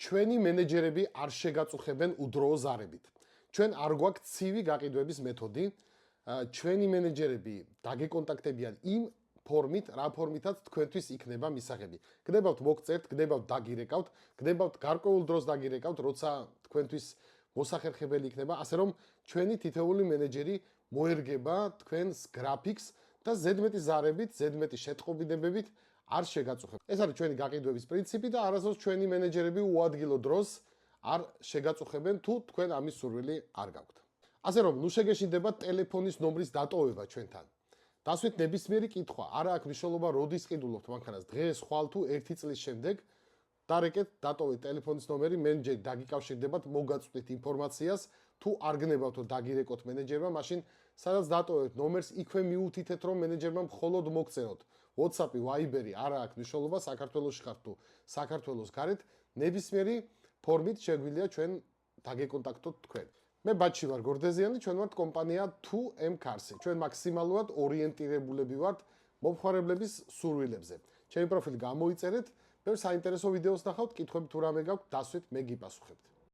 ჩვენი მენეჯერები არ შეგაწუხებენ udro'o ზარებით. ჩვენ არ გვაქვს ცივი გაყიდვების მეთოდი. ჩვენი მენეჯერები დაგეკონტაქტებიან იმ ფორმით, რა ფორმითაც თქვენთვის იქნება მისაღები. გდებავთ მოგწერთ, გდებავთ დაგირეკავთ, გდებავთ გარკვეულ დროს დაგირეკავთ, როცა თქვენთვის მოსახერხებელი იქნება, ასე რომ ჩვენი თითოეული მენეჯერი მოერგება თქვენს გრაფიკს და ზედმეტი ზარებით, ზედმეტი შეტყობინებებით არ შეგაწუხებთ. ეს არის ჩვენი გაყიდვების პრინციპი და არასდროს ჩვენი მენეჯერები უადგილო დროს არ შეგაწუხებენ თუ თქვენ ამის სურვილი არ გაქვთ. ასე რომ ნუ შეგეშინდება ტელეფონის ნომრის დატოვება ჩვენთან. დასვით ნებისმიერი კითხვა, არა აქვს მნიშვნელობა როდის ყიდულობთ მანქანას, დღეს, ხვალ თუ 1 წლის შემდეგ. დარეკეთ, დატოვეთ ტელეფონის ნომერი, მენეჯერი დაგიკავშირდებათ, მოგაწვდით ინფორმაციას, თუ არ გნებავთ დაგირეკოთ მენეჯერმა, მაშინ სადაც დატოვეთ ნომერს, იქვე მიუთითეთ, რომ მენეჯერმა მხოლოდ მოგწეროთ. WhatsApp-ი, Viber-ი არა აქვს მნიშვნელობა, საქართველოში ხართ თუ საქართველოს გარეთ, ნებისმიერი ფორმით შეგვიძლია ჩვენ დაგეკონტაქტოთ თქვენ. მე ბაჩი ვარ გორდეზიანი, ჩვენ ვართ კომპანია 2M Cars-ი. ჩვენ მაქსიმალურად ორიენტირებულები ვართ მომხმარებლების სურვილებზე. ჩემი პროფილი გამოიწერეთ, ბევრ საინტერესო ვიდეოს ნახავთ, კითხვები თუ რამე გაქვთ, დასვით მე გიპასუხებთ.